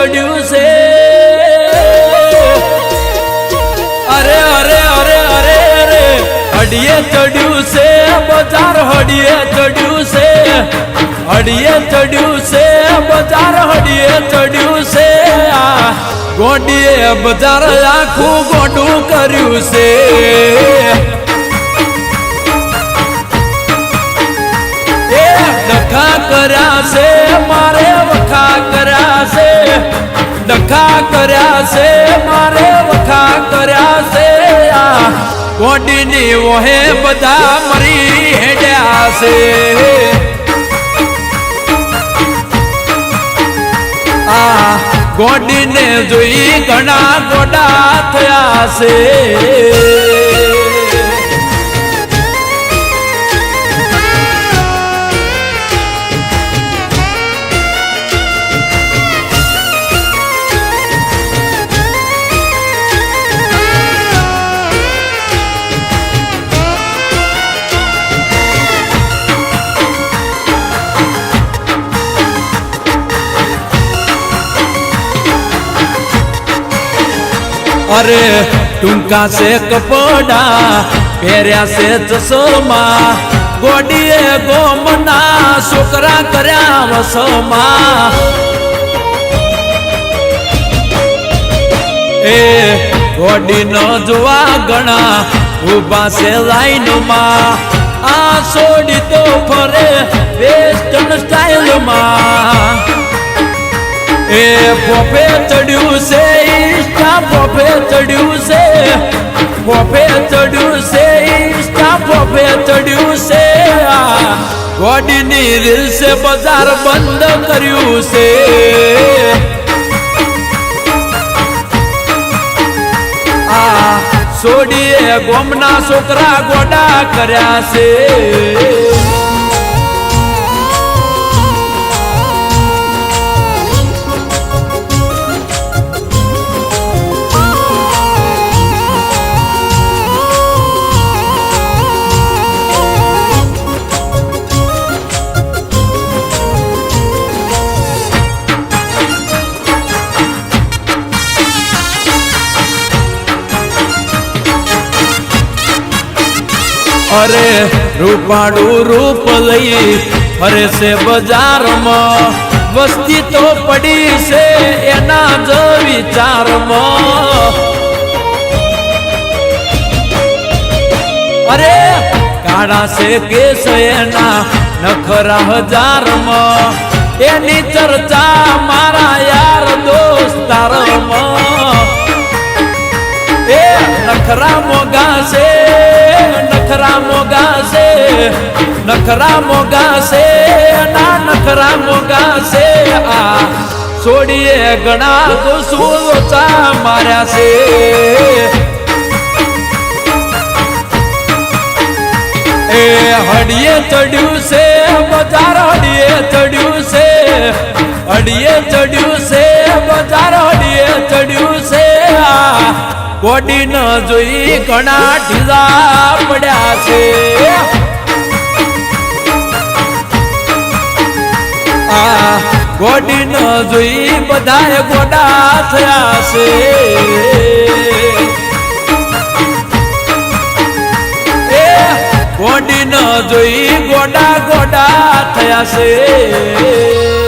ચડ્યું છે અરે અરે અરે અરે અરે હડિયે ચડ્યું છે બજાર હડિયે ચડ્યું છે હડિયે ચડ્યું છે બજાર હડિયે ચડ્યું છે આ ગોડીએ બજાર આખું ગોડું કર્યું છે ડખા કર્યા છે મારે વખા કર્યા છે ડખા કર્યા છે મારે વખા કર્યા છે આ ગોડીની ઓહે બધા મરી હેડ્યા છે આ ગોડીને જોઈ ઘણા ગોડા થયા છે अरे टूंका से कपड़ा पहरिया से चश्मा गोडीए गोमना छोकरा कर्या वसमा ए गोडी न जोवा गणा उभा से लाइन मा आ सोडी तो फरे वेस्टर्न स्टाइल मा ए पोपे चढ़्यू से इंस्टा पोपे चढ़्यू से पोपे चढ़्यू से इंस्टा पोपे चढ़्यू से आ गोडी नी रील से बाजार बंद कर्यू से आ सोडीए गोमना छोकरा गोडा कर्या से अरे रूपाड़ू रूप लई अरे से बाजार में वस्ती तो पड़ी से एना जो विचार में अरे काड़ा से केस एना नखरा हजार में एनी चर्चा मारा यार दोस्तार में ए नखरा मोगा से नखरा मोगा से ना नखरा मोगा से आ छोड़िए गणा तो सोचा मारा से ए हडिये चढ़्यू से बाजार हडिये चढ़्यू से हडिये चढ़्यू से बाजार हडिये चढ़्यू से आ गोडी न जोई घणा ढीला पड्या छे आ गोडी न जोई बधाए गोडा थया छे ए गोडी न जोई गोडा गोडा थया छे।